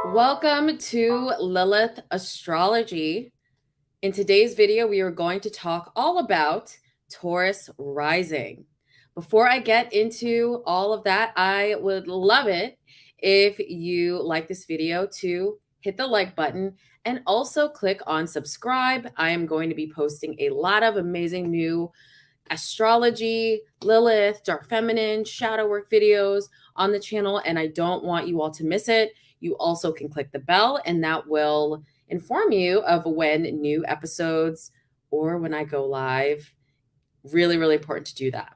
Welcome to Lilith Astrology. In today's video, we are going to talk all about Taurus rising. Before I get into all of that, I would love it if you like this video to hit the like button and also click on subscribe. I am going to be posting a lot of amazing new astrology, Lilith, dark feminine, shadow work videos on the channel, and I don't want you all to miss it. You also can click the bell, and that will inform you of when new episodes or when I go live. Really, really important to do that.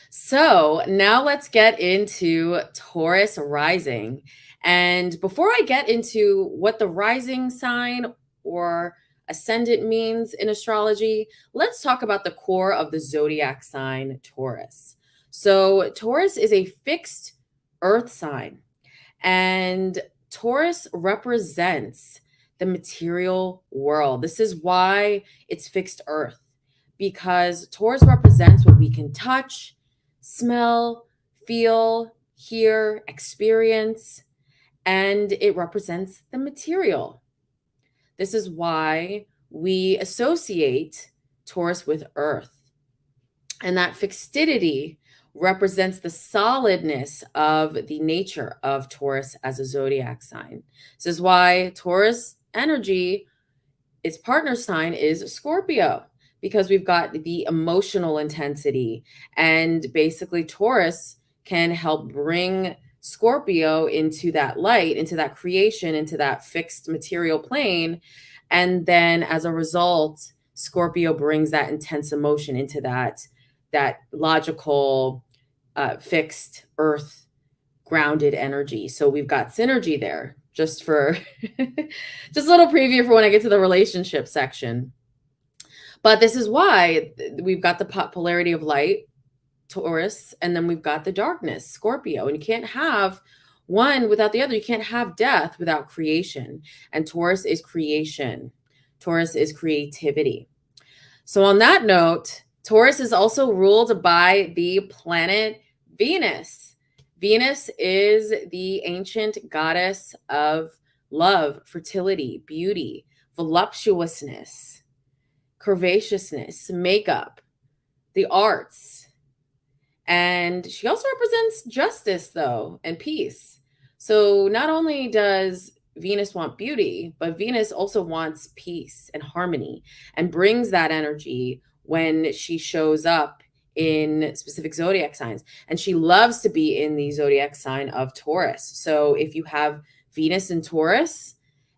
So now let's get into Taurus rising. And before I get into what the rising sign or ascendant means in astrology, let's talk about the core of the zodiac sign Taurus. So Taurus is a fixed earth sign, and Taurus represents the material world. This is why it's fixed earth, because Taurus represents what we can touch, smell, feel, hear, experience, and it represents the material. This is why we associate Taurus with earth. And that fixity represents the solidness of the nature of Taurus as a zodiac sign. This is why Taurus energy, its partner sign is Scorpio, because we've got the emotional intensity. And basically, Taurus can help bring Scorpio into that light, into that creation, into that fixed material plane. And then as a result, Scorpio brings that intense emotion into that logical, fixed earth grounded energy. So we've got synergy there, just for just a little preview for when I get to the relationship section. But this is why we've got the polarity of light, Taurus, and then we've got the darkness, Scorpio. And you can't have one without the other. You can't have death without creation. And Taurus is creation. Taurus is creativity. So on that note, Taurus is also ruled by the planet Venus. Venus is the ancient goddess of love, fertility, beauty, voluptuousness, curvaceousness, makeup, the arts. And she also represents justice, though, and peace. So not only does Venus want beauty, but Venus also wants peace and harmony, and brings that energy when she shows up in specific zodiac signs. And she loves to be in the zodiac sign of Taurus. So if you have Venus in Taurus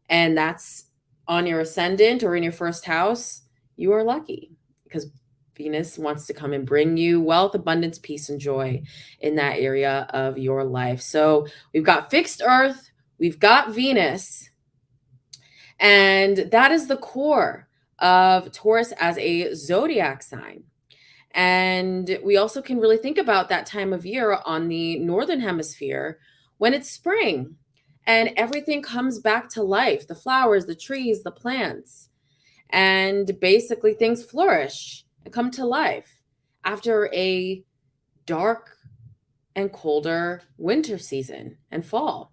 and that's on your ascendant or in your first house, you are lucky, because Venus wants to come and bring you wealth, abundance, peace, and joy in that area of your life. So we've got fixed earth, we've got Venus, and that is the core of Taurus as a zodiac sign. And we also can really think about that time of year on the northern hemisphere when it's spring and everything comes back to life, the flowers, the trees, the plants, and basically things flourish and come to life after a dark and colder winter season and fall.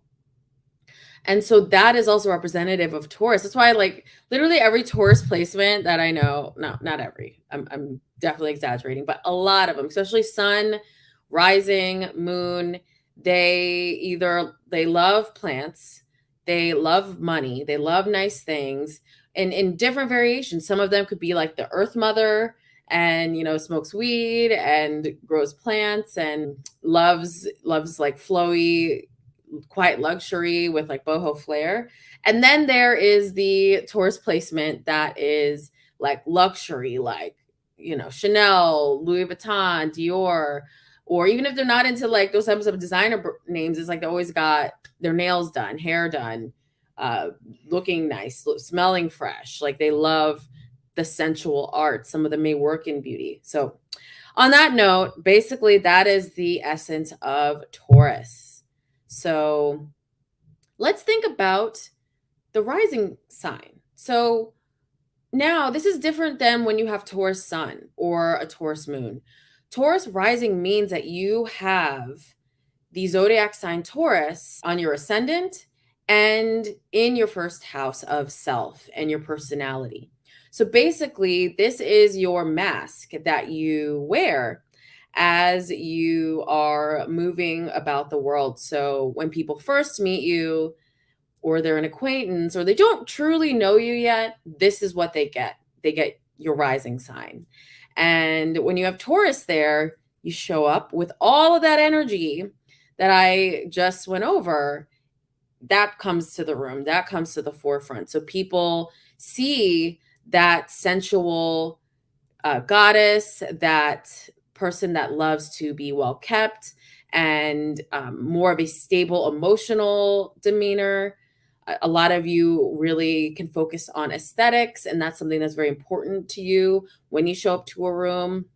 And so that is also representative of Taurus. That's why, like, literally every Taurus placement that I know, no, not every, I'm definitely exaggerating, but a lot of them, especially sun, rising, moon, they love plants, they love money, they love nice things, and in different variations. Some of them could be like the Earth Mother, and smokes weed and grows plants and loves like flowy, quiet luxury with like boho flair. And then there is the Taurus placement that is like luxury, like Chanel, Louis Vuitton, Dior, or even if they're not into like those types of designer names, it's like they always got their nails done, hair done, looking nice, smelling fresh. Like they love the sensual art. Some of them may work in beauty. So on that note, basically that is the essence of Taurus. So let's think about the rising sign. So now this is different than when you have Taurus sun or a Taurus moon. Taurus rising means that you have the zodiac sign Taurus on your ascendant and in your first house of self and your personality. So basically, this is your mask that you wear as you are moving about the world. So when people first meet you, or they're an acquaintance, or they don't truly know you yet, this is what they get. They get your rising sign. And when you have Taurus there, you show up with all of that energy that I just went over. That comes to the room, that comes to the forefront. So people see that sensual goddess, that person that loves to be well kept and more of a stable emotional demeanor. A lot of you really can focus on aesthetics, and that's something that's very important to you when you show up to a room.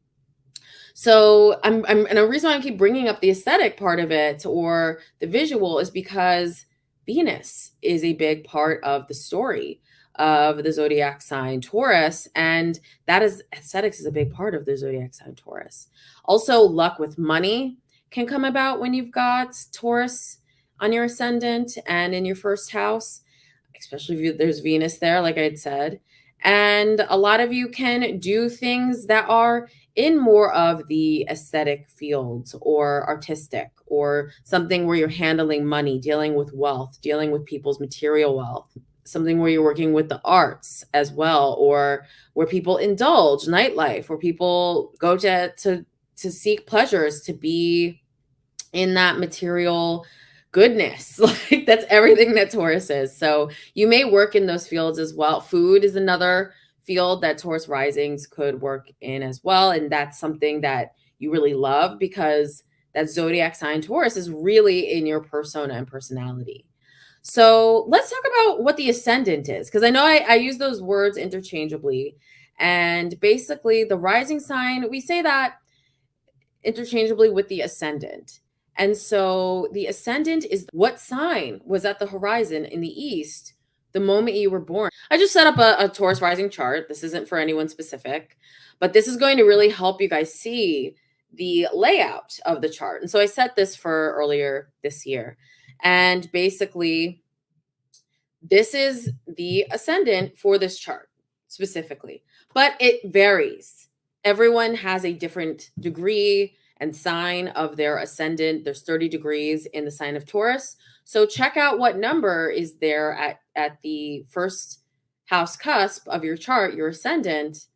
So and the reason why I keep bringing up the aesthetic part of it or the visual is because Venus is a big part of the story of the zodiac sign Taurus, and that is aesthetics is a big part of the zodiac sign Taurus. Also, luck with money can come about when you've got Taurus on your ascendant and in your first house, especially if there's Venus there, like I had said. And a lot of you can do things that are in more of the aesthetic fields or artistic or something where you're handling money, dealing with wealth, dealing with people's material wealth, something where you're working with the arts as well, or where people indulge nightlife, where people go to seek pleasures, to be in that material goodness. Like that's everything that Taurus is. So you may work in those fields as well. Food is another field that Taurus risings could work in as well. And that's something that you really love because that zodiac sign Taurus is really in your persona and personality. So let's talk about what the ascendant is, because I know I use those words interchangeably. And basically, the rising sign, we say that interchangeably with the ascendant. And so the ascendant is what sign was at the horizon in the east the moment you were born. I just set up a Taurus rising chart. This isn't for anyone specific, but this is going to really help you guys see the layout of the chart. And so I set this for earlier this year. And basically, this is the ascendant for this chart specifically, but it varies. Everyone has a different degree and sign of their ascendant. There's 30 degrees in the sign of Taurus. So check out what number is there at the first house cusp of your chart, your ascendant,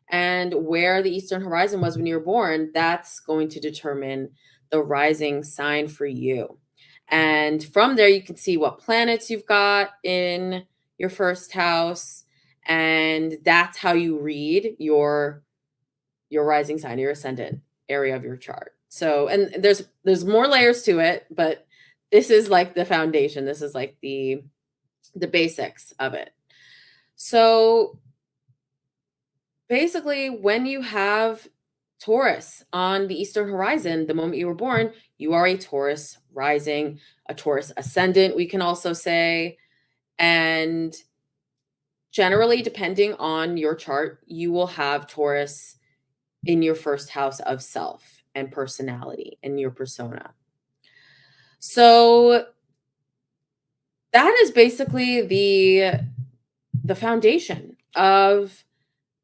and where the eastern horizon was when you were born. That's going to determine the rising sign for you. And from there, you can see what planets you've got in your first house. And that's how you read your rising sign, your ascendant area of your chart. So, and there's more layers to it, but this is like the foundation. This is like the basics of it. So basically, when you have Taurus on the eastern horizon, the moment you were born, you are a Taurus rising, a Taurus ascendant, we can also say. And generally, depending on your chart, you will have Taurus in your first house of self and personality and your persona. So that is basically the foundation of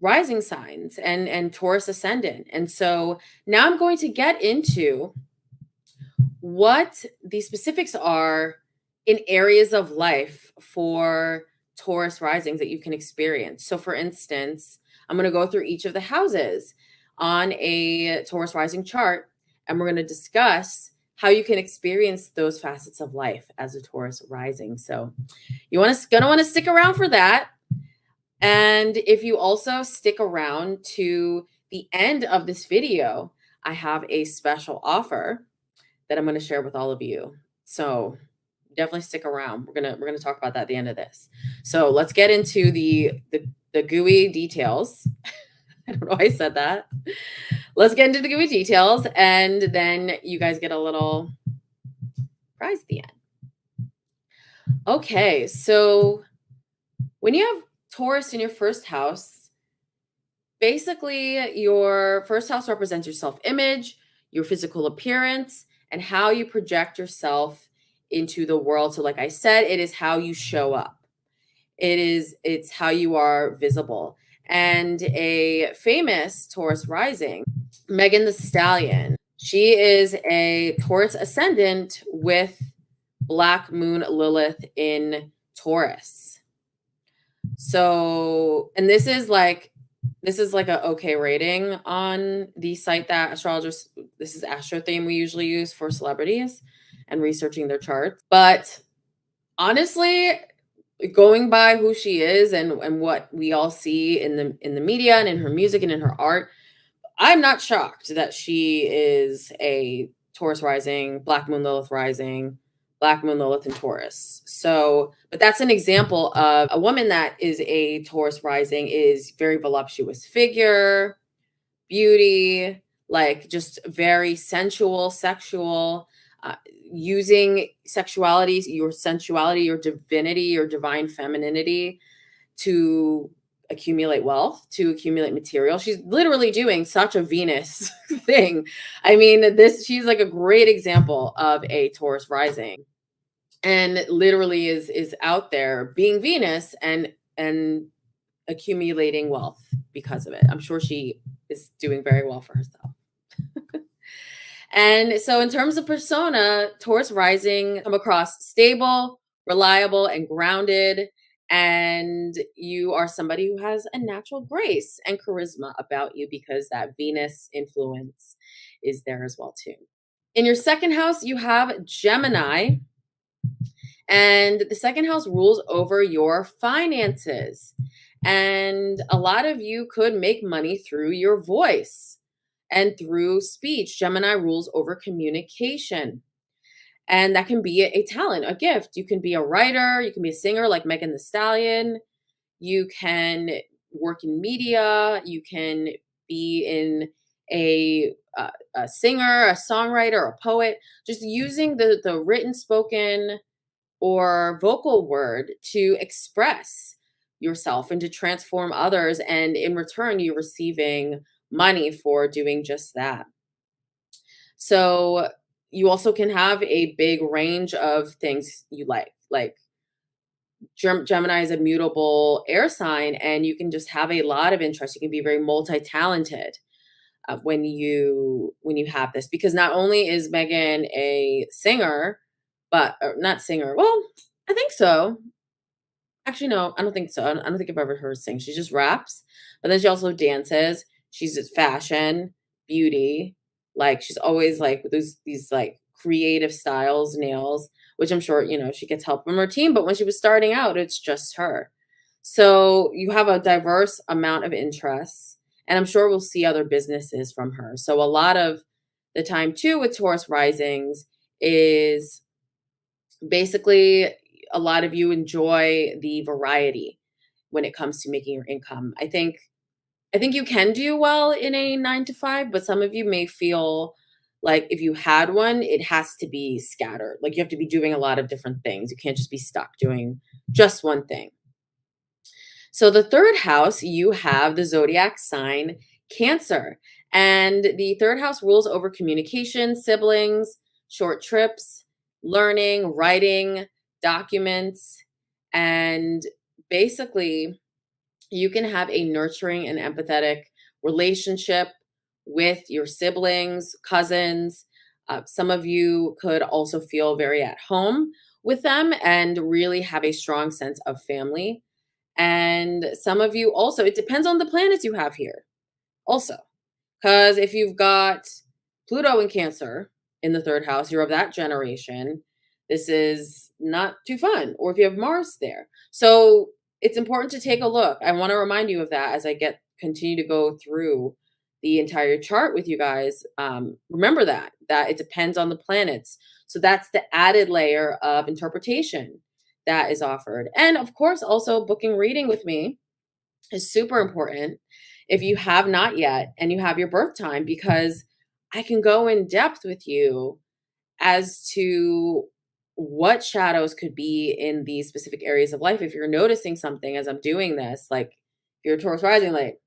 rising signs and Taurus ascendant. And so now I'm going to get into what the specifics are in areas of life for Taurus risings that you can experience. So for instance, I'm going to go through each of the houses on a Taurus rising chart, and we're going to discuss how you can experience those facets of life as a Taurus rising. So going to want to stick around for that. And if you also stick around to the end of this video, I have a special offer that I'm going to share with all of you. So definitely stick around. We're going to talk about that at the end of this. So let's get into the gooey details. I don't know why I said that. Let's get into the gooey details, and then you guys get a little prize at the end. Okay, so when you have Taurus in your first house, Basically, your first house represents your self-image, your physical appearance, and how you project yourself into the world. So like I said, it is how you show up. It's how you are visible. And a famous Taurus rising, Megan the Stallion, she is a Taurus ascendant with Black Moon Lilith in Taurus. So, and this is like a okay rating on the site that astrologers, this is Astro theme we usually use for celebrities and researching their charts. But honestly, going by who she is and what we all see in the media and in her music and in her art, I'm not shocked that she is a Taurus rising, Black Moon Lilith rising, Black Moon Lilith in Taurus. So, but that's an example of a woman that is a Taurus rising, is very voluptuous figure, beauty, like just very sensual, sexual, using sexuality, your sensuality, your divinity, your divine femininity to accumulate wealth, to accumulate material. She's literally doing such a Venus thing. I mean, she's like a great example of a Taurus rising, and literally is out there being Venus and accumulating wealth because of it. I'm sure she is doing very well for herself. And so in terms of persona, Taurus rising come across stable, reliable, and grounded. And you are somebody who has a natural grace and charisma about you because that Venus influence is there as well too. In your second house, you have Gemini. And the second house rules over your finances. And a lot of you could make money through your voice and through speech. Gemini rules over communication. And that can be a talent, a gift. You can be a writer, you can be a singer like Megan the Stallion. You can work in media, you can be in a singer, a songwriter, a poet, just using the written, spoken, or vocal word to express yourself and to transform others. And in return, you're receiving money for doing just that. So you also can have a big range of things you like Gemini is a mutable air sign, and you can just have a lot of interest. You can be very multi-talented when you have this, because not only is Megan a singer, but not singer. Well, I think so. Actually, no, I don't think so. I don't think I've ever heard her sing. She just raps, but then she also dances. She's at fashion, beauty. Like she's always like with these like creative styles, nails, which I'm sure, she gets help from her team. But when she was starting out, it's just her. So you have a diverse amount of interests, and I'm sure we'll see other businesses from her. So a lot of the time too with Taurus risings is basically a lot of you enjoy the variety when it comes to making your income. I think you can do well in a 9 to 5, but some of you may feel like if you had one, it has to be scattered. Like you have to be doing a lot of different things. You can't just be stuck doing just one thing. So the third house, you have the zodiac sign Cancer. And the third house rules over communication, siblings, short trips, learning, writing, documents, and basically you can have a nurturing and empathetic relationship with your siblings, cousins. Some of you could also feel very at home with them and really have a strong sense of family. And some of you also, it depends on the planets you have here also. Because if you've got Pluto in Cancer in the third house, you're of that generation, this is not too fun. Or if you have Mars there. So it's important to take a look. I want to remind you of that as I continue to go through the entire chart with you guys. Remember that it depends on the planets. So that's the added layer of interpretation that is offered. And of course, also booking reading with me is super important if you have not yet and you have your birth time, because I can go in depth with you as to what shadows could be in these specific areas of life. If you're noticing something as I'm doing this, like if you're Taurus rising, like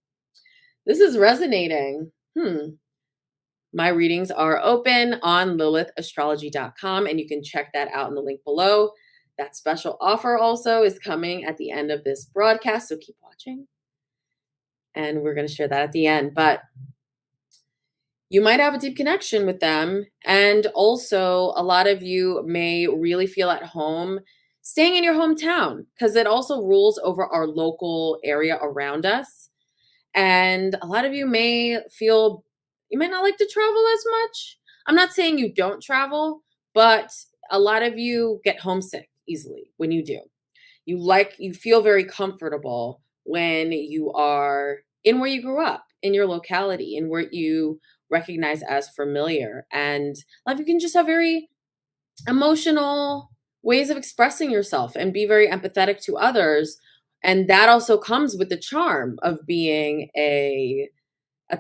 This is resonating. My readings are open on lilithastrology.com, and you can check that out in the link below. That special offer also is coming at the end of this broadcast, so keep watching. And we're going to share that at the end. But you might have a deep connection with them. And also, a lot of you may really feel at home staying in your hometown, because it also rules over our local area around us. And a lot of you may feel you might not like to travel as much. I'm not saying you don't travel, but a lot of you get homesick easily when you do. You feel very comfortable when you are in where you grew up, in your locality, in where you recognize as familiar. And a lot of you can just have very emotional ways of expressing yourself and be very empathetic to others. And that also comes with the charm of being a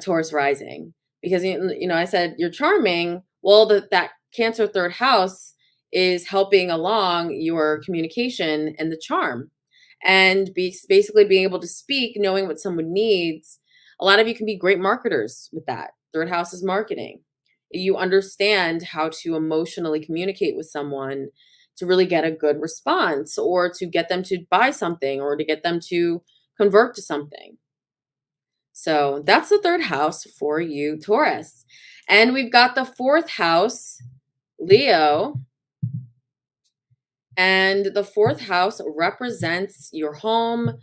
Taurus rising, because I said you're charming. Well, that Cancer third house is helping along your communication and the charm, and basically being able to speak, knowing what someone needs. A lot of you can be great marketers with that. Third house is marketing. You understand how to emotionally communicate with someone to really get a good response, or to get them to buy something, or to get them to convert to something. So that's the third house for you, Taurus. And we've got the fourth house, Leo. And the fourth house represents your home,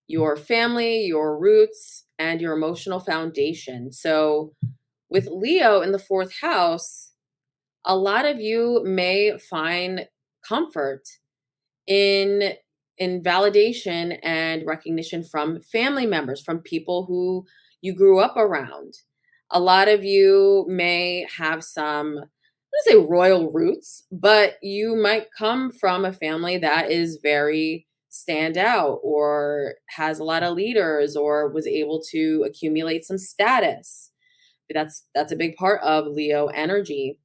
your family, your roots, and your emotional foundation. So with Leo in the fourth house, a lot of you may find comfort in validation and recognition from family members, from people who you grew up around. A lot of you may have some, I'm going to say royal roots, but you might come from a family that is very standout, or has a lot of leaders, or was able to accumulate some status. That's a big part of Leo energy.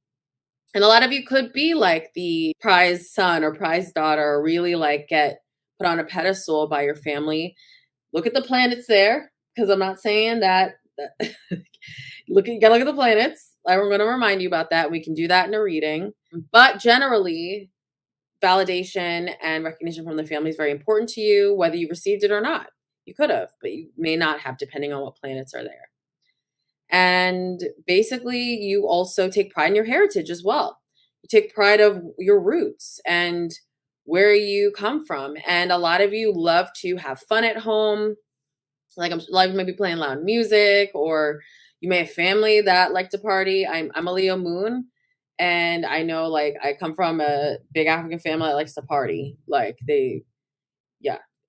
And a lot of you could be like the prize son or prize daughter, really like get put on a pedestal by your family. Look at the planets there, because I'm not saying that. You gotta look at the planets. I'm going to remind you about that. We can do that in a reading. But generally, validation and recognition from the family is very important to you, whether you received it or not. You could have, but you may not have, depending on what planets are there. And basically, you also take pride in your heritage as well. You take pride of your roots and where you come from. And a lot of you love to have fun at home. Like, a lot of you may be playing loud music, or you may have family that like to party. I'm a Leo moon, and I know, like, I come from a big African family that likes to party. Like,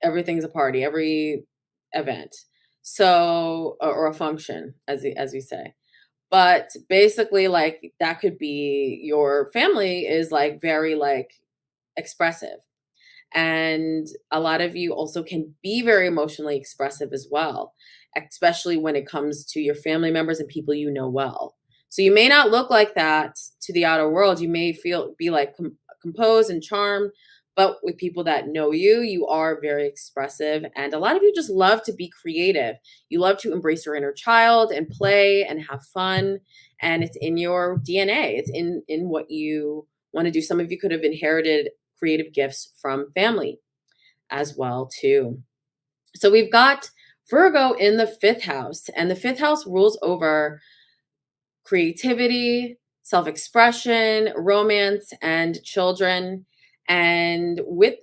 everything's a party, every event. So, or a function, as we say. But basically, like, that could be your family is like very like expressive. And a lot of you also can be very emotionally expressive as well, especially when it comes to your family members and people you know well. So you may not look like that to the outer world. You may be like composed and charmed, but with people that know you, you are very expressive. And a lot of you just love to be creative. You love to embrace your inner child and play and have fun. And it's in your DNA. It's in what you want to do. Some of you could have inherited creative gifts from family as well too. So we've got Virgo in the fifth house, and the fifth house rules over creativity, self-expression, romance, and children. And with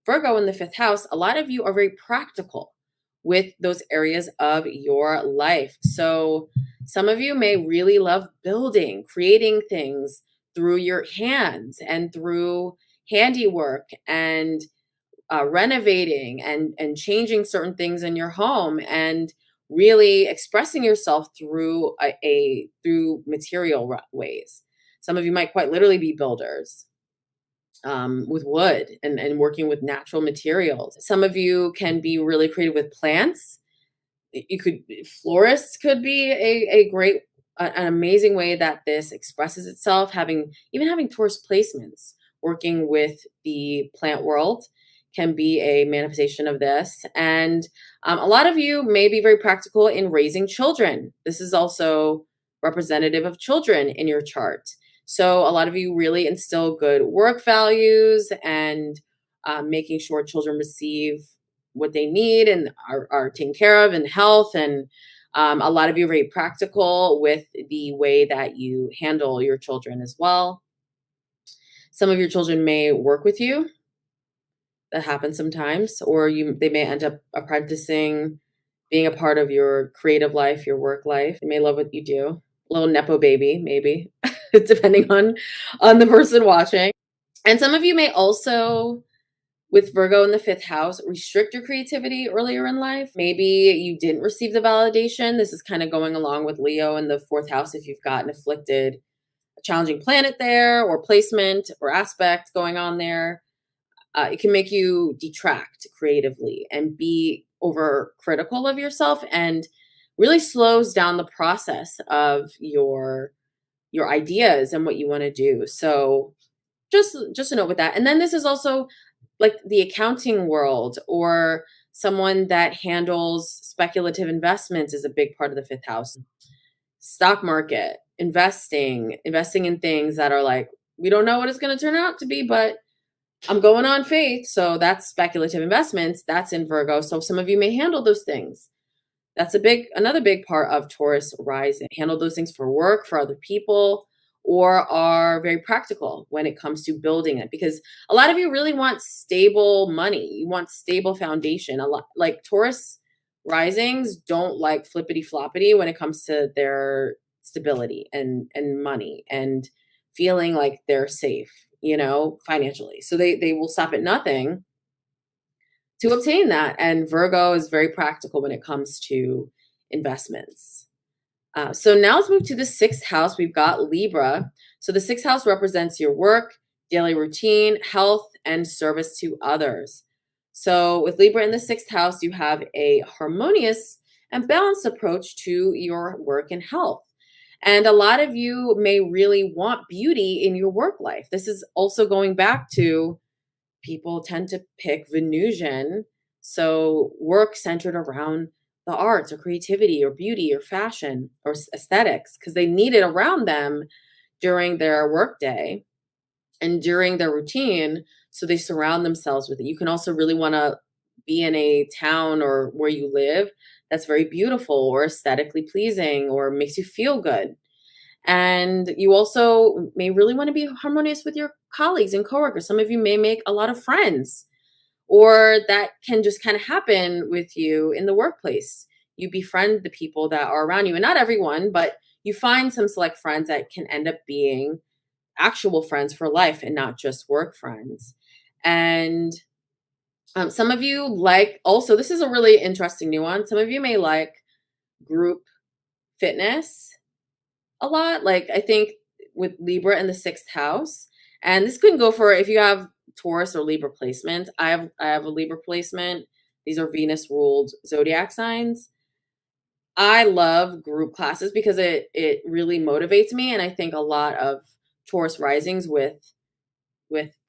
Virgo in the fifth house, a lot of you are very practical with those areas of your life. So some of you may really love building, creating things through your hands and through handiwork, and renovating and changing certain things in your home, and really expressing yourself through through material ways. Some of you might quite literally be builders with wood and working with natural materials. Some of you can be really creative with plants. Florists could be a great, an amazing way that this expresses itself. Having Taurus placements, working with the plant world can be a manifestation of this. And a lot of you may be very practical in raising children. This is also representative of children in your chart. So a lot of you really instill good work values and making sure children receive what they need and are taken care of, and health. And a lot of you are very practical with the way that you handle your children as well. Some of your children may work with you. That happens sometimes, or they may end up apprenticing, being a part of your creative life, your work life. They may love what you do. A little nepo baby, maybe, depending on the person watching. And some of you may also, with Virgo in the 5th house, restrict your creativity earlier in life. Maybe you didn't receive the validation. This is kind of going along with Leo in the 4th house. If you've gotten afflicted, a challenging planet there, or placement or aspect going on there, it can make you detract creatively and be overcritical of yourself, and really slows down the process of your ideas and what you want to do. So just a note with that. And then this is also like the accounting world, or someone that handles speculative investments is a big part of the 5th house. Stock market, investing in things that are like, we don't know what it's going to turn out to be, but I'm going on faith. So that's speculative investments. That's in Virgo. So some of you may handle those things. That's another big part of Taurus rising. Handle those things for work, for other people, or are very practical when it comes to building it. Because a lot of you really want stable money. You want stable foundation. A lot like Taurus risings don't like flippity floppity when it comes to their stability and money and feeling like they're safe, financially. So they will stop at nothing to obtain that. And Virgo is very practical when it comes to investments. So now let's move to the 6th house. We've got Libra. So the 6th house represents your work, daily routine, health, and service to others. So with Libra in the 6th house, you have a harmonious and balanced approach to your work and health. And a lot of you may really want beauty in your work life. This is also going back to people tend to pick Venusian, so work centered around the arts or creativity or beauty or fashion or aesthetics, because they need it around them during their workday and during their routine. So they surround themselves with it. You can also really want to be in a town or where you live that's very beautiful or aesthetically pleasing or makes you feel good. And you also may really want to be harmonious with your colleagues and coworkers. Some of you may make a lot of friends, or that can just kind of happen with you in the workplace. You befriend the people that are around you, and not everyone, but you find some select friends that can end up being actual friends for life and not just work friends. And some of you also, this is a really interesting nuance. Some of you may like group fitness a lot. Like I think with Libra in the 6th house, and this can go for if you have Taurus or Libra placement. I have a Libra placement. These are Venus ruled zodiac signs. I love group classes because it really motivates me, and I think a lot of Taurus risings with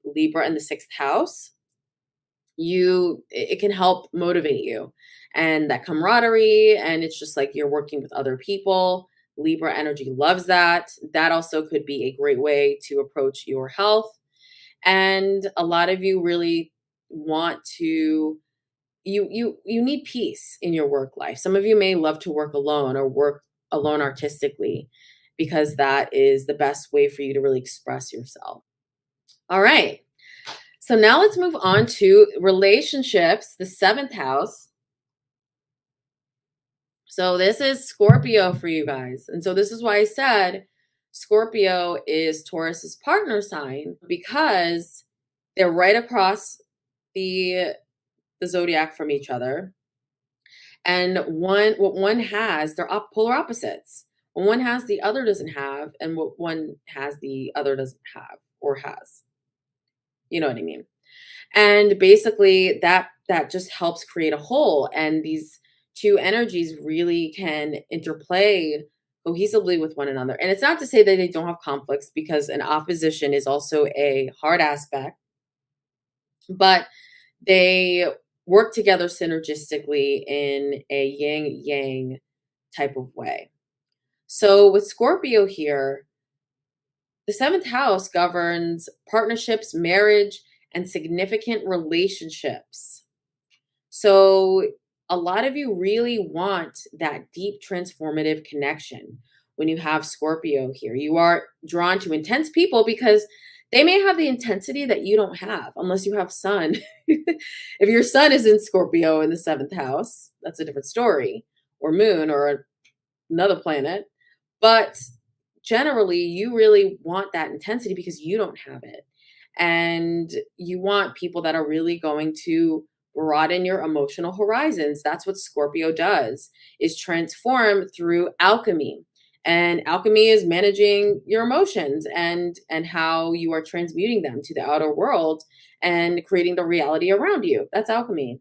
Libra in the 6th house, it can help motivate you, and that camaraderie, and it's just like you're working with other people. Libra energy loves that. That also could be a great way to approach your health. And a lot of you really want to, you need peace in your work life. Some of you may love to work alone or work alone artistically, because that is the best way for you to really express yourself. All right. So now let's move on to relationships, the 7th house. So this is Scorpio for you guys. And so this is why I said Scorpio is Taurus's partner sign, because they're right across the zodiac from each other. And what one has, they're polar opposites. What one has, the other doesn't have, and what one has, the other doesn't have or has. You know what I mean? And basically that just helps create a whole. And these two energies really can interplay cohesively with one another. And it's not to say that they don't have conflicts, because an opposition is also a hard aspect, but They work together synergistically in a yin-yang type of way. So with Scorpio here, the seventh house governs partnerships, marriage, and significant relationships. So a lot of you really want that deep transformative connection when you have Scorpio here. You are drawn to intense people because they may have the intensity that you don't have, unless you have Sun. If your Sun is in Scorpio in the seventh house, that's a different story, or Moon, or another planet. But generally, you really want that intensity because you don't have it. And you want people that are really going to broaden your emotional horizons. That's what Scorpio does, is transform through alchemy. And alchemy is managing your emotions and how you are transmuting them to the outer world and creating the reality around you. That's alchemy.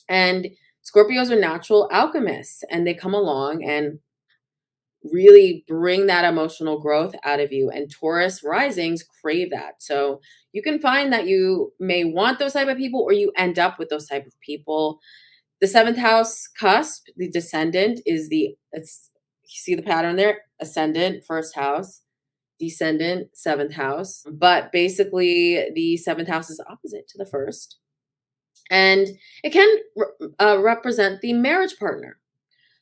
And Scorpios are natural alchemists, and they come along and really bring that emotional growth out of you. And Taurus risings crave that. So you can find that you may want those type of people, or you end up with those type of people. The seventh house cusp, the descendant, is you see the pattern there? Ascendant, first house, descendant, seventh house. But basically, the seventh house is opposite to the first. And it can represent the marriage partner.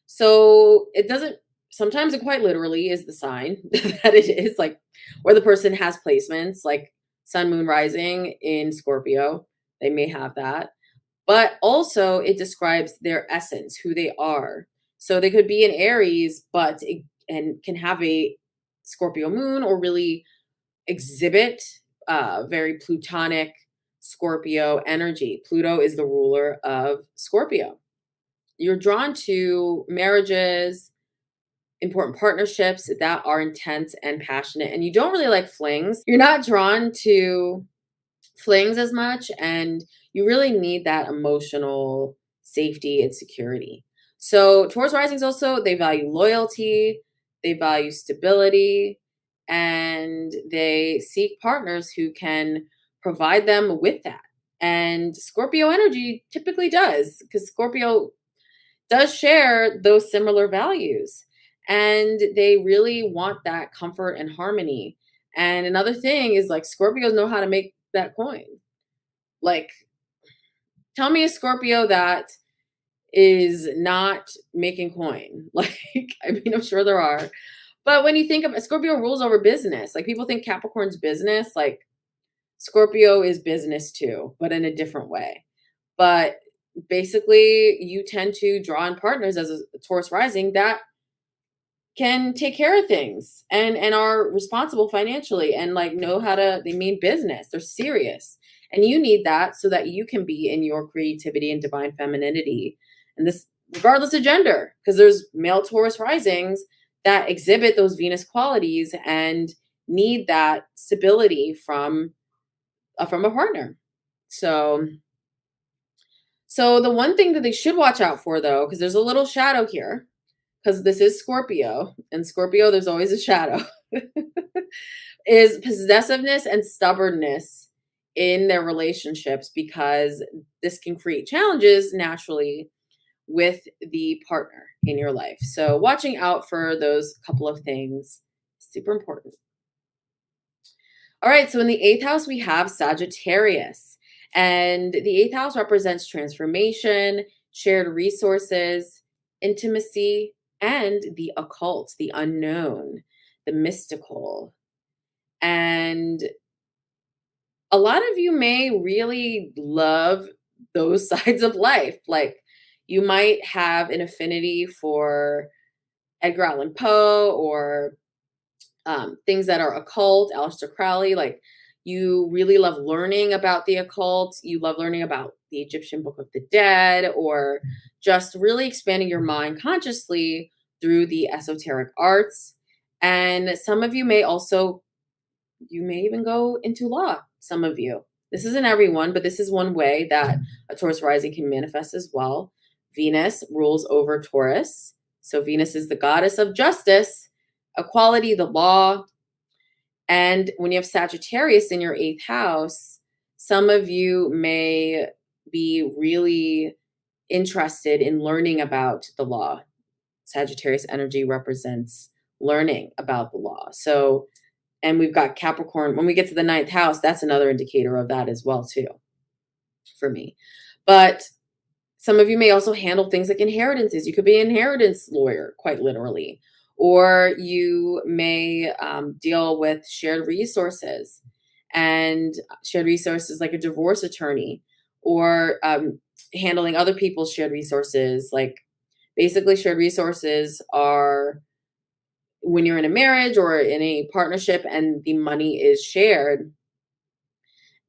So it doesn't, sometimes it quite literally is the sign that it is, like, where the person has placements, like Sun, Moon, Rising in Scorpio. They may have that. But also it describes their essence, who they are. So they could be in Aries, and can have a Scorpio moon, or really exhibit very Plutonic Scorpio energy. Pluto is the ruler of Scorpio. You're drawn to marriages, important partnerships that are intense and passionate, and you don't really like flings. You're not drawn to flings as much, and you really need that emotional safety and security. So Taurus risings also, they value loyalty, they value stability, and they seek partners who can provide them with that. And Scorpio energy typically does, because Scorpio does share those similar values, and they really want that comfort and harmony. And another thing is, like, Scorpios know how to make that coin. Like, tell me a Scorpio that is not making coin. Like, I mean, I'm sure there are. But when you think of Scorpio, rules over business. Like, people think Capricorn's business. Like, Scorpio is business too, but in a different way. But basically, you tend to draw in partners as a Taurus rising that can take care of things and are responsible financially, and like know how to, they mean business. They're serious. And you need that so that you can be in your creativity and divine femininity. And this, regardless of gender, because there's male Taurus risings that exhibit those Venus qualities and need that stability from a partner. So the one thing that they should watch out for, though, because there's a little shadow here, because this is Scorpio, and Scorpio, there's always a shadow, is possessiveness and stubbornness in their relationships, because this can create challenges naturally with the partner in your life. So watching out for those couple of things, super important. All right, so in the eighth house, we have Sagittarius. And the eighth house represents transformation, shared resources, intimacy, and the occult, the unknown, the mystical. And a lot of you may really love those sides of life. Like, you might have an affinity for Edgar Allan Poe, or things that are occult, Aleister Crowley. Like, you really love learning about the occult. You love learning about the Egyptian Book of the Dead, or just really expanding your mind consciously through the esoteric arts. And some of you may also, you may even go into law. Some of you. This isn't everyone, but this is one way that a Taurus rising can manifest as well. Venus rules over Taurus. So Venus is the goddess of justice, equality, the law. And when you have Sagittarius in your eighth house, some of you may be really interested in learning about the law. Sagittarius energy represents learning about the law. So, and we've got Capricorn. When we get to the ninth house, that's another indicator of that as well, too, for me. But some of you may also handle things like inheritances. You could be an inheritance lawyer, quite literally, or you may deal with shared resources, and shared resources like a divorce attorney, or handling other people's shared resources. Like, basically, shared resources are when you're in a marriage or in a partnership and the money is shared,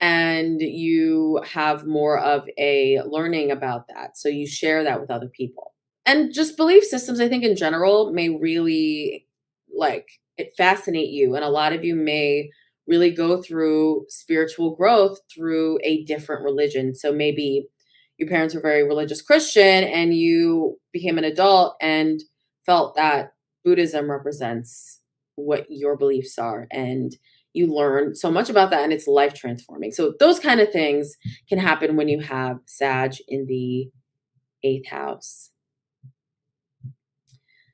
and you have more of a learning about that. So you share that with other people. And just belief systems, I think in general, may really it fascinate you. And a lot of you may really go through spiritual growth through a different religion. So maybe your parents were very religious Christian and you became an adult and felt that Buddhism represents what your beliefs are. And you learn so much about that and it's life transforming. So those kind of things can happen when you have Sag in the 8th house.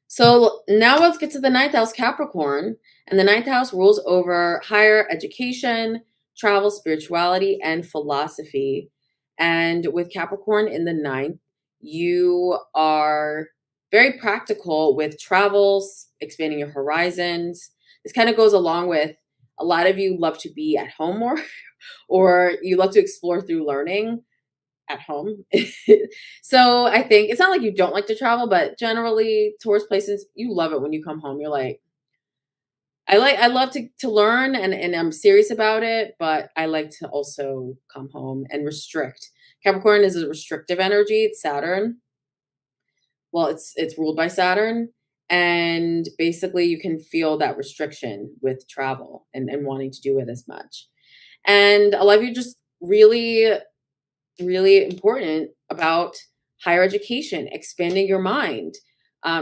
So now let's get to the 9th house, Capricorn. And the 9th house rules over higher education, travel, spirituality, and philosophy. And with Capricorn in the 9th, you are very practical with travels, expanding your horizons. This kind of goes along with a lot of you love to be at home more, or you love to explore through learning at home. So I think it's not like you don't like to travel, but generally tourist places, you love it when you come home. You're like, I love to learn and I'm serious about it, but I like to also come home and restrict. Capricorn is a restrictive energy. It's Saturn. Well, it's ruled by Saturn. And basically you can feel that restriction with travel and wanting to do it as much. And a lot of you just really important about higher education, expanding your mind.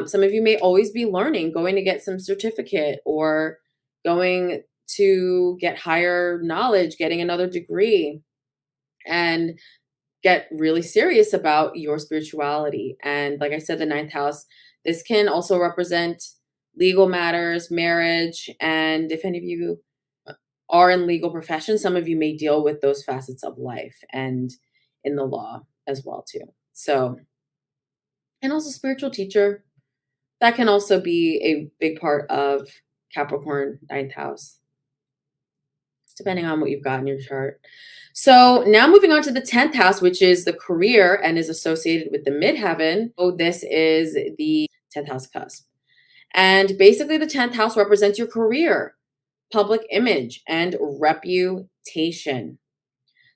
Some of you may always be learning, going to get some certificate or going to get higher knowledge, getting another degree, and get really serious about your spirituality. And like I said, the 9th house, this can also represent legal matters, marriage. And if any of you are in legal professions, some of you may deal with those facets of life and in the law as well too. So, and also spiritual teacher, that can also be a big part of Capricorn 9th house, depending on what you've got in your chart. So now moving on to the 10th house, which is the career and is associated with the midheaven. Oh, this is the 10th house cusp. And basically the 10th house represents your career, public image, and reputation.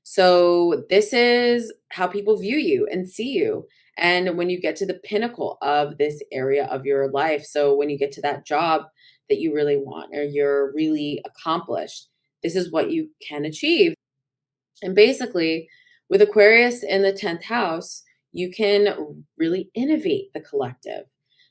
So this is how people view you and see you. And when you get to the pinnacle of this area of your life, so when you get to that job that you really want or you're really accomplished, this is what you can achieve. And basically, with Aquarius in the 10th house, you can really innovate the collective.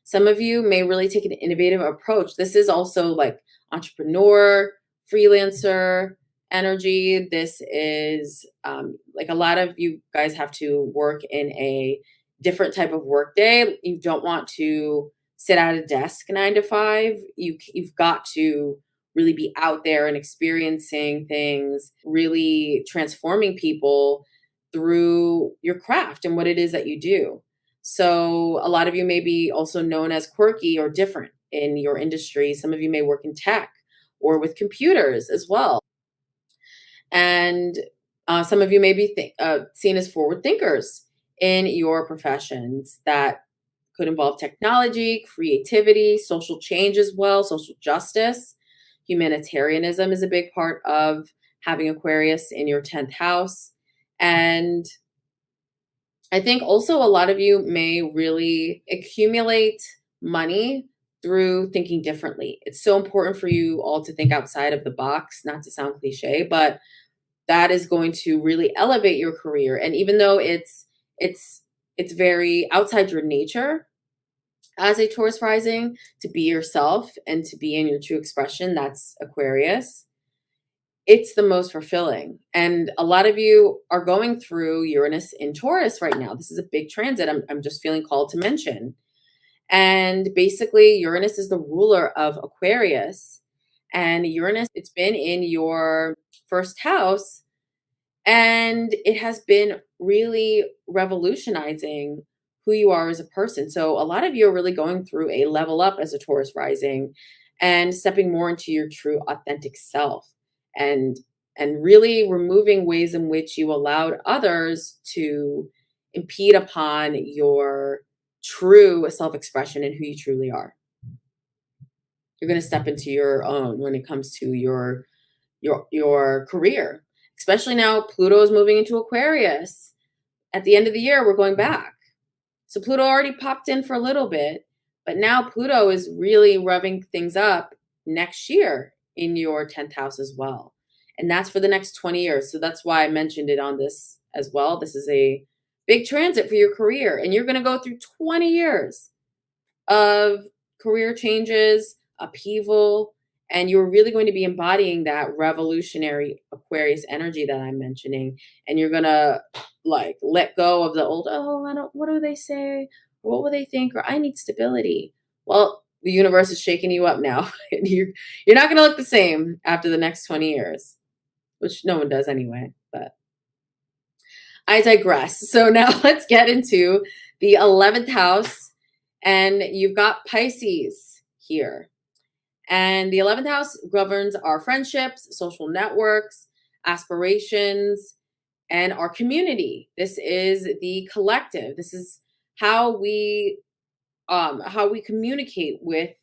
Some of you may really take an innovative approach. This is also like entrepreneur, freelancer energy. This is like a lot of you guys have to work in a different type of work day. You don't want to sit at a desk 9 to 5. You've got to really be out there and experiencing things, really transforming people through your craft and what it is that you do. So a lot of you may be also known as quirky or different in your industry. Some of you may work in tech or with computers as well. And some of you may be seen as forward thinkers in your professions. That could involve technology, creativity, social change as well, social justice. Humanitarianism is a big part of having Aquarius in your 10th house. And I think also a lot of you may really accumulate money through thinking differently. It's so important for you all to think outside of the box, not to sound cliche, but that is going to really elevate your career. And even though it's very outside your nature as a Taurus rising to be yourself and to be in your true expression, that's Aquarius. it's the most fulfilling. And a lot of you are going through Uranus in Taurus right now. This is a big transit. I'm just feeling called to mention. And basically, Uranus is the ruler of Aquarius. And Uranus, it's been in your first house, and it has been really revolutionizing who you are as a person. So a lot of you are really going through a level up as a Taurus rising and stepping more into your true authentic self, and really removing ways in which you allowed others to impede upon your true self-expression and who you truly are. You're going to step into your own when it comes to your career. Especially now, Pluto is moving into Aquarius. At the end of the year, we're going back. So Pluto already popped in for a little bit, but now Pluto is really revving things up next year in your 10th house as well. And that's for the next 20 years. So that's why I mentioned it on this as well. This is a big transit for your career. And you're going to go through 20 years of career changes, upheaval, and you're really going to be embodying that revolutionary Aquarius energy that I'm mentioning. And you're going to like let go of the old, what do they say? Or what will they think? Or I need stability. Well, the universe is shaking you up now. And you're not going to look the same after the next 20 years, which no one does anyway, but I digress. So now let's get into the 11th house, and you've got Pisces here. And the 11th house governs our friendships, social networks, aspirations, and our community. This is the collective. This is how we communicate with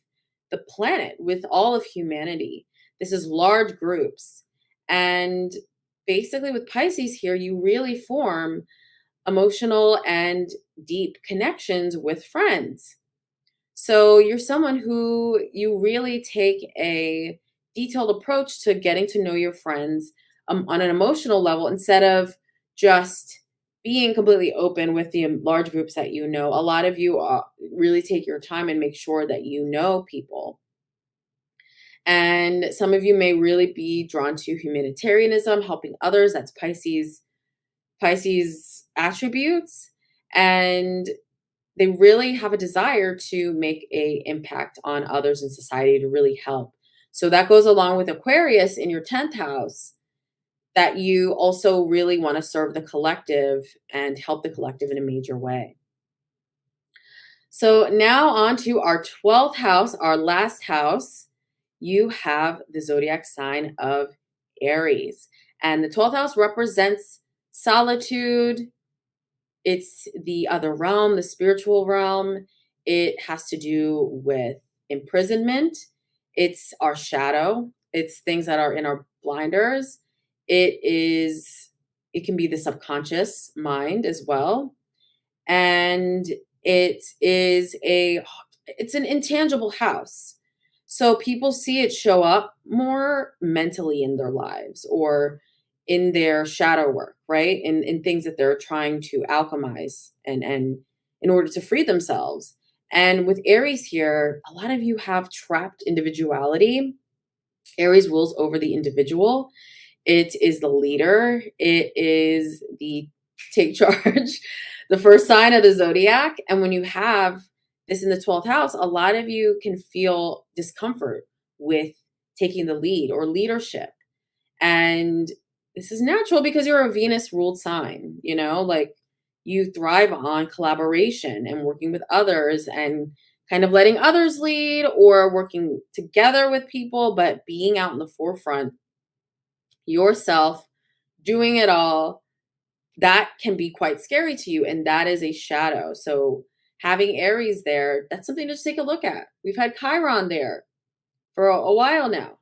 the planet, with all of humanity. This is large groups. And basically with Pisces here, you really form emotional and deep connections with friends. So you're someone who you really take a detailed approach to getting to know your friends on an emotional level, instead of just being completely open with the large groups that you know. A lot of you really take your time and make sure that you know people. And some of you may really be drawn to humanitarianism, helping others. That's Pisces attributes. And they really have a desire to make an impact on others in society, to really help. So that goes along with Aquarius in your 10th house, that you also really want to serve the collective and help the collective in a major way. So now on to our 12th house, our last house. You have the zodiac sign of Aries. And the 12th house represents solitude. It's the other realm, the spiritual realm. It has to do with imprisonment. It's our shadow. It's things that are in our blinders. It can be the subconscious mind as well. And it's an intangible house. So people see it show up more mentally in their lives, or in their shadow work, right? In things that they're trying to alchemize and in order to free themselves. And with Aries here, a lot of you have trapped individuality. Aries rules over the individual. It is the leader. It is the take charge, the first sign of the zodiac. And when you have this in the 12th house, a lot of you can feel discomfort with taking the lead or leadership. And this is natural because you're a Venus ruled sign, like you thrive on collaboration and working with others and kind of letting others lead, or working together with people, but being out in the forefront yourself, doing it all. That can be quite scary to you. And that is a shadow. So having Aries there, that's something to take a look at. We've had Chiron there for a while now.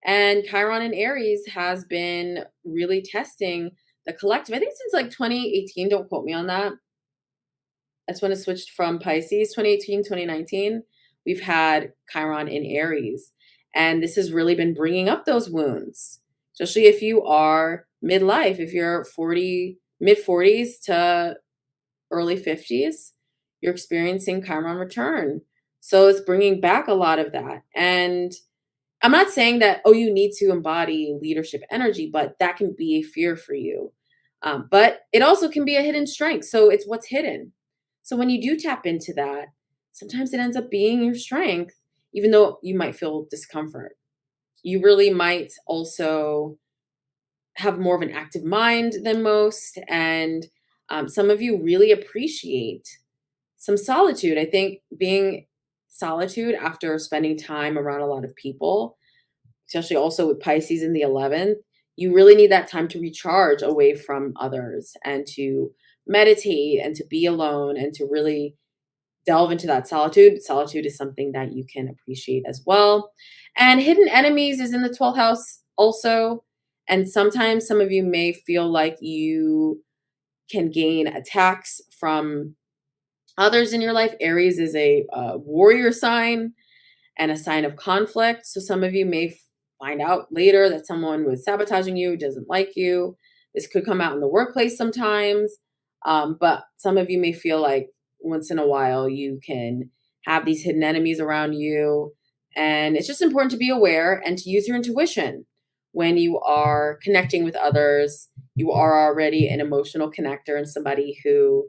And Chiron in Aries has been really testing the collective. I think since like 2018, don't quote me on that. That's when it switched from Pisces, 2018, 2019. We've had Chiron in Aries. And this has really been bringing up those wounds, especially if you are midlife, if you're mid 40s to early 50s, you're experiencing Chiron return. So it's bringing back a lot of that. And I'm not saying that, oh, you need to embody leadership energy, but that can be a fear for you. But it also can be a hidden strength. So it's what's hidden. So when you do tap into that, sometimes it ends up being your strength, even though you might feel discomfort. You really might also have more of an active mind than most. And some of you really appreciate some solitude. I think being solitude after spending time around a lot of people, especially also with Pisces in the 11th, you really need that time to recharge away from others and to meditate and to be alone and to really delve into that solitude. Solitude is something that you can appreciate as well. And hidden enemies is in the 12th house also. And sometimes some of you may feel like you can gain attacks from others in your life. Aries is a warrior sign and a sign of conflict. So some of you may find out later that someone was sabotaging you, doesn't like you. This could come out in the workplace sometimes. But some of you may feel like once in a while you can have these hidden enemies around you. And it's just important to be aware and to use your intuition when you are connecting with others. You are already an emotional connector and somebody who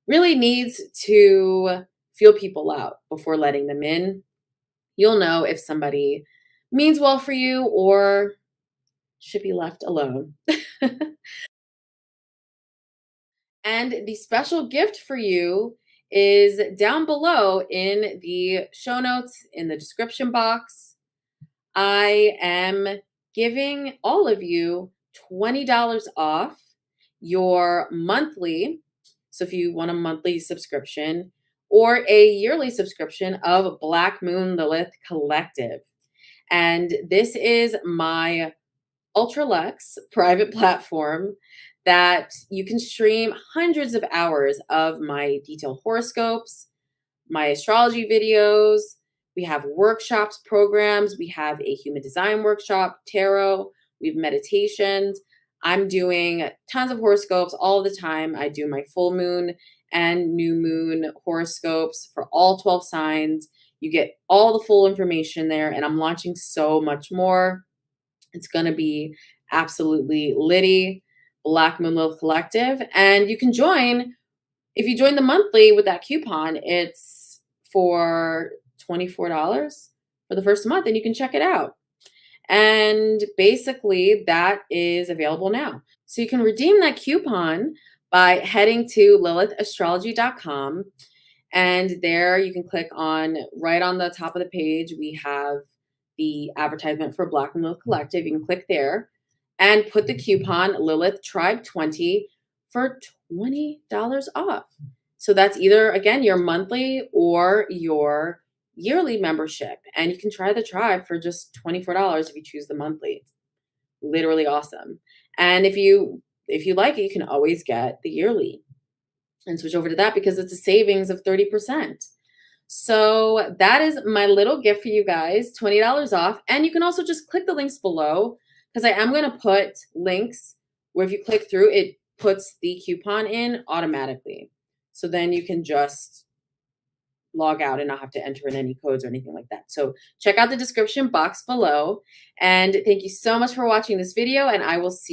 really needs to feel people out before letting them in. You'll know if somebody means well for you or should be left alone. And the special gift for you is down below in the show notes, in the description box. I am giving all of you $20 off your monthly. So if you want a monthly subscription or a yearly subscription of Black Moon Lilith Collective. And this is my Ultralux private platform that you can stream hundreds of hours of my detailed horoscopes, my astrology videos. We have workshops, programs. We have a human design workshop, tarot. We have meditations. I'm doing tons of horoscopes all the time. I do my full moon and new moon horoscopes for all 12 signs. You get all the full information there, and I'm launching so much more. It's going to be absolutely litty. Black Moon Lilith Collective. And you can join, if you join the monthly with that coupon, it's for $24 for the first month, and you can check it out. And basically that is available now. So you can redeem that coupon by heading to lilithastrology.com. And there you can click on, right on the top of the page, we have the advertisement for Black Moon Lilith Collective. You can click there and put the coupon Lilith Tribe 20 for $20 off. So that's either, again, your monthly or your yearly membership. And you can try the tribe for just $24 if you choose the monthly. Literally awesome. And if you like it, you can always get the yearly and switch over to that because it's a savings of 30%. So that is my little gift for you guys, $20 off. And you can also just click the links below because I am going to put links where if you click through, it puts the coupon in automatically. So then you can just log out and not have to enter in any codes or anything like that. So check out the description box below. And thank you so much for watching this video, and I will see you